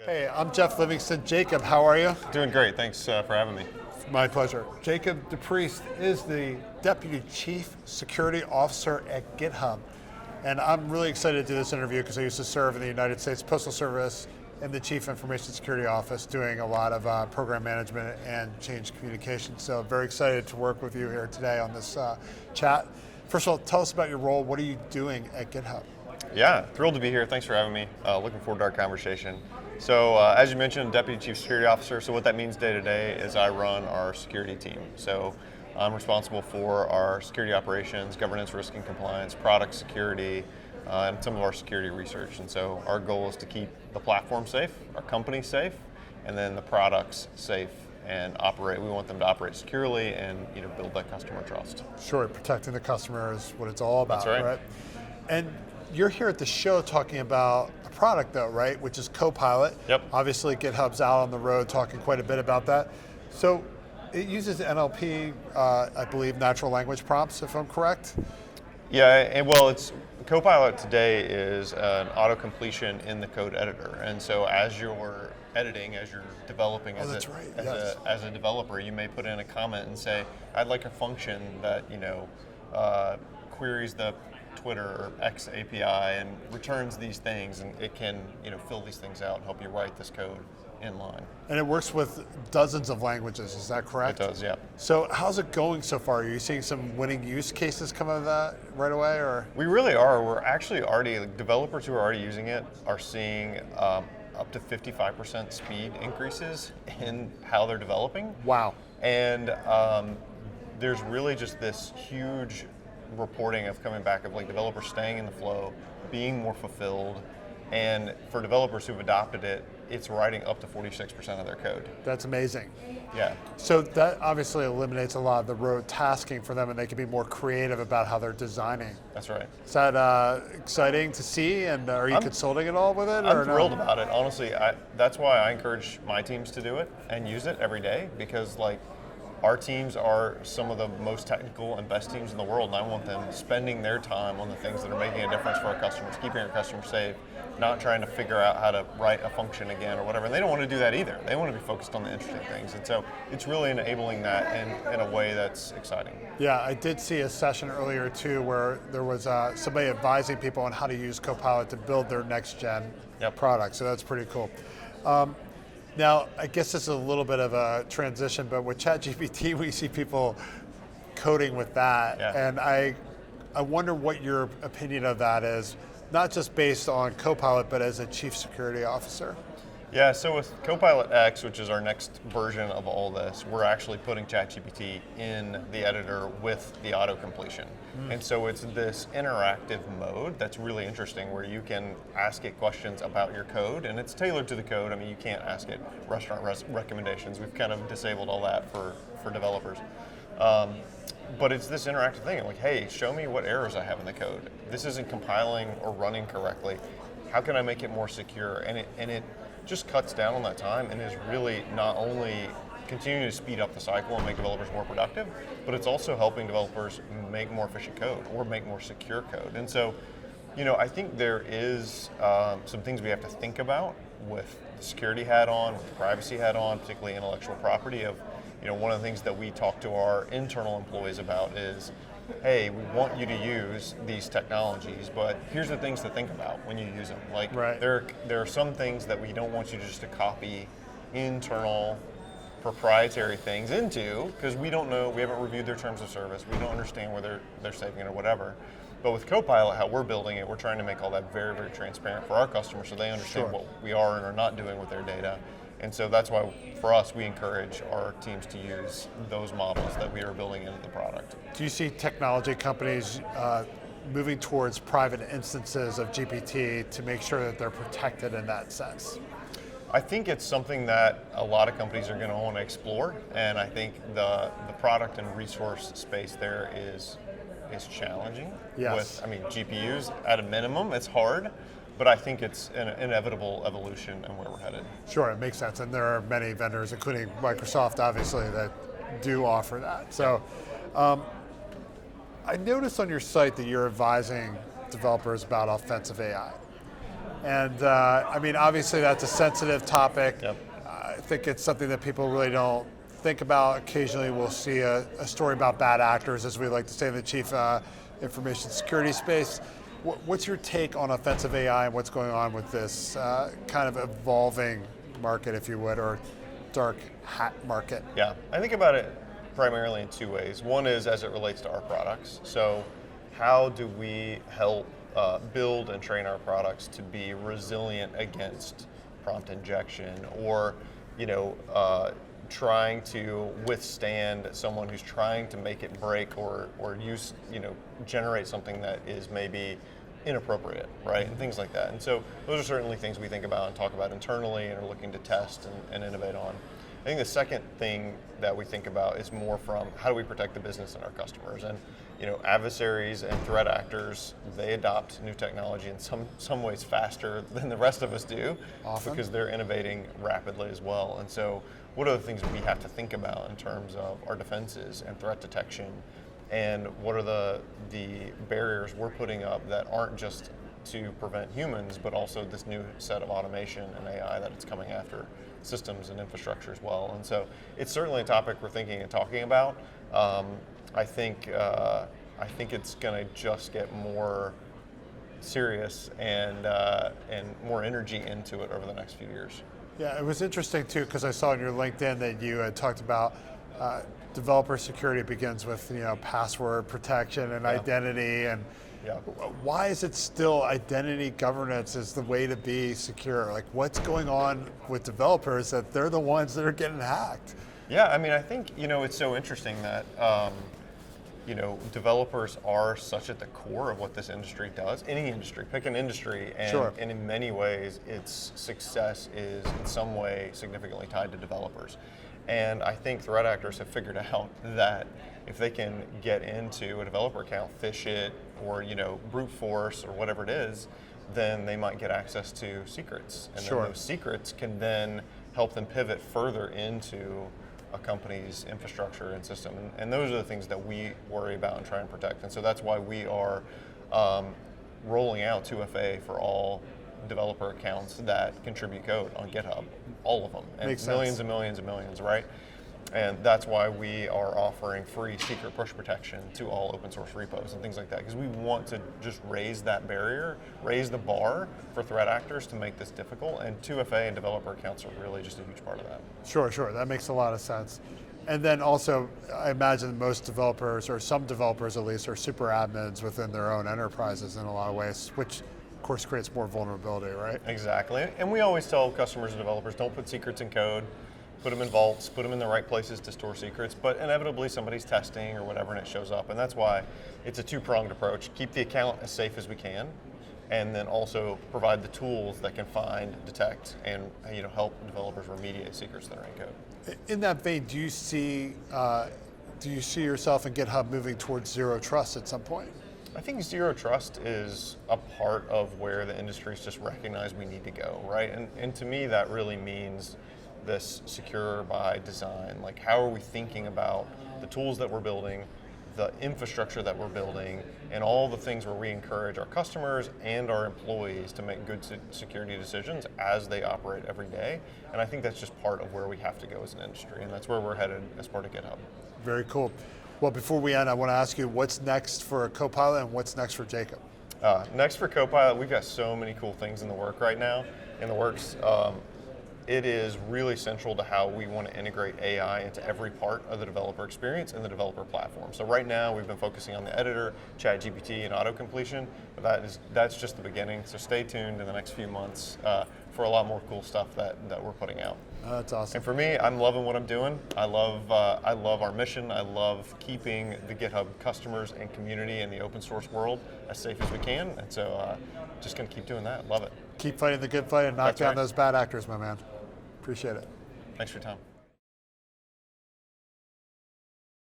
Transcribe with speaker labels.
Speaker 1: Hey, I'm Geoff Livingston. Jacob, how are you?
Speaker 2: Doing great. Thanks for having me.
Speaker 1: My pleasure. Jacob Depress is the Deputy Chief Security Officer at GitHub. And I'm really excited to do this interview because I used to serve in the United States Postal Service in the Chief Information Security Office doing a lot of program management and change communication. So very excited to work with you here today on this chat. First of all, tell us about your role. What are you doing at GitHub?
Speaker 2: Yeah, thrilled to be here. Thanks for having me. Looking forward to our conversation. So as you mentioned, Deputy Chief Security Officer. So what that means day to day is I run our security team. So I'm responsible for our security operations, governance, risk and compliance, product security, and some of our security research. And so our goal is to keep the platform safe, our company safe, and then the products safe and operate. We want them to operate securely and build that customer trust.
Speaker 1: Sure, protecting the customer is what it's all about,
Speaker 2: That's right?
Speaker 1: And you're here at the show talking about a product though, right? Which is Copilot.
Speaker 2: Yep.
Speaker 1: Obviously GitHub's out on the road talking quite a bit about that. So it uses NLP, I believe natural language prompts, if I'm correct.
Speaker 2: Yeah, and well, Copilot today is an auto completion in the code editor. And so as you're editing, as you're developing as a developer, you may put in a comment and say, I'd like a function that queries the Twitter or X API and returns these things, and it can fill these things out and help you write this code in line.
Speaker 1: And it works with dozens of languages, is that correct?
Speaker 2: It does, yeah.
Speaker 1: So how's it going so far? Are you seeing some winning use cases come out of that right away, or?
Speaker 2: We really are. We're actually already, developers who are already using it are seeing up to 55% speed increases in how they're developing.
Speaker 1: Wow.
Speaker 2: And there's really just this huge reporting of coming back of developers staying in the flow, being more fulfilled, and for developers who've adopted it, it's writing up to 46% of their code.
Speaker 1: That's amazing.
Speaker 2: Yeah.
Speaker 1: So that obviously eliminates a lot of the rote tasking for them, and they can be more creative about how they're designing.
Speaker 2: That's right.
Speaker 1: Is that exciting to see, and are you consulting at all with it?
Speaker 2: I'm thrilled about it. Honestly, that's why I encourage my teams to do it and use it every day, because our teams are some of the most technical and best teams in the world, and I want them spending their time on the things that are making a difference for our customers, keeping our customers safe, not trying to figure out how to write a function again or whatever. And they don't want to do that either. They want to be focused on the interesting things. And so it's really enabling that in a way that's exciting.
Speaker 1: Yeah, I did see a session earlier too where there was somebody advising people on how to use Copilot to build their next gen product. So that's pretty cool. Now, I guess this is a little bit of a transition, but with ChatGPT, we see people coding with that. Yeah. And I wonder what your opinion of that is, not just based on Copilot, but as a chief security officer.
Speaker 2: Yeah, so with Copilot X, which is our next version of all this, we're actually putting ChatGPT in the editor with the auto completion. And so it's this interactive mode that's really interesting where you can ask it questions about your code, and it's tailored to the code. I mean, you can't ask it restaurant recommendations. We've kind of disabled all that for developers. But it's this interactive thing, hey, show me what errors I have in the code. This isn't compiling or running correctly. How can I make it more secure? And it just cuts down on that time and is really not only continuing to speed up the cycle and make developers more productive, but it's also helping developers make more efficient code or make more secure code. And so, I think there is some things we have to think about with the security hat on, with the privacy hat on, particularly intellectual property of, one of the things that we talk to our internal employees about is, hey, we want you to use these technologies, but here's the things to think about when you use them. There are some things that we don't want you just to copy internal proprietary things into, because we don't know, we haven't reviewed their terms of service, we don't understand where they're saving it or whatever. But with Copilot, how we're building it, we're trying to make all that very, very transparent for our customers so they understand what we are and are not doing with their data. And so that's why, for us, we encourage our teams to use those models that we are building into the product.
Speaker 1: Do you see technology companies moving towards private instances of GPT to make sure that they're protected in that sense?
Speaker 2: I think it's something that a lot of companies are going to want to explore, and I think the product and resource space there is challenging.
Speaker 1: Yes.
Speaker 2: With, GPUs at a minimum, it's hard. But I think it's an inevitable evolution and where we're headed.
Speaker 1: Sure, it makes sense. And there are many vendors, including Microsoft, obviously, that do offer that. So I noticed on your site that you're advising developers about offensive AI. And I mean, obviously that's a sensitive topic.
Speaker 2: Yep.
Speaker 1: I think it's something that people really don't think about. Occasionally we'll see a story about bad actors, as we like to say in the chief information security space. What's your take on offensive AI and what's going on with this kind of evolving market, if you would, or dark hat market?
Speaker 2: Yeah, I think about it primarily in two ways. One is as it relates to our products. So how do we help build and train our products to be resilient against prompt injection, or trying to withstand someone who's trying to make it break or use, generate something that is maybe inappropriate, right? And things like that. And so those are certainly things we think about and talk about internally and are looking to test and innovate on. I think the second thing that we think about is more from how do we protect the business and our customers. And adversaries and threat actors, they adopt new technology in some ways faster than the rest of us do. Often. Because they're innovating rapidly as well. And so what are the things we have to think about in terms of our defenses and threat detection, and what are the barriers we're putting up that aren't just to prevent humans, but also this new set of automation and AI that it's coming after systems and infrastructure as well. And so it's certainly a topic we're thinking and talking about. I think it's going to just get more serious and more energy into it over the next few years.
Speaker 1: Yeah, it was interesting too, because I saw on your LinkedIn that you had talked about developer security begins with password protection and identity, and why is it still identity governance is the way to be secure? Like, what's going on with developers that they're the ones that are getting hacked?
Speaker 2: Yeah, I mean, I think it's so interesting that developers are such at the core of what this industry does. Any industry, pick an industry, and in many ways, its success is in some way significantly tied to developers. And I think threat actors have figured out that if they can get into a developer account, phish it, or brute force or whatever it is, then they might get access to secrets. And then those secrets can then help them pivot further into a company's infrastructure and system. And those are the things that we worry about and try and protect. And so that's why we are rolling out 2FA for all developer accounts that contribute code on GitHub, all of them, and millions and millions and millions, right? And that's why we are offering free secret push protection to all open source repos and things like that, because we want to just raise that barrier, raise the bar for threat actors to make this difficult, and 2FA and developer accounts are really just a huge part of that.
Speaker 1: Sure, that makes a lot of sense. And then also, I imagine most developers, or some developers at least, are super admins within their own enterprises in a lot of ways, which of course creates more vulnerability, right?
Speaker 2: Exactly, and we always tell customers and developers, don't put secrets in code, put them in vaults, put them in the right places to store secrets, but inevitably somebody's testing or whatever and it shows up, and that's why it's a two-pronged approach. Keep the account as safe as we can, and then also provide the tools that can find, detect, and help developers remediate secrets that are in code.
Speaker 1: In that vein, do you see yourself and GitHub moving towards zero trust at some point?
Speaker 2: I think zero trust is a part of where the industry's just recognized we need to go, right? And to me, that really means this secure by design. Like, how are we thinking about the tools that we're building, the infrastructure that we're building, and all the things where we encourage our customers and our employees to make good security decisions as they operate every day. And I think that's just part of where we have to go as an industry, and that's where we're headed as part of GitHub.
Speaker 1: Very cool. Well, before we end, I want to ask you what's next for Copilot and what's next for Jacob?
Speaker 2: Next for Copilot, we've got so many cool things in the works. It is really central to how we want to integrate AI into every part of the developer experience and the developer platform. So right now we've been focusing on the editor, ChatGPT, and auto completion, but that's just the beginning. So stay tuned in the next few months for a lot more cool stuff that we're putting out.
Speaker 1: That's awesome.
Speaker 2: And for me, I'm loving what I'm doing. I love our mission. I love keeping the GitHub customers and community in the open source world as safe as we can. And so just going to keep doing that. Love it.
Speaker 1: Keep fighting the good fight and knock down those bad actors, my man. Appreciate it.
Speaker 2: Thanks for your time.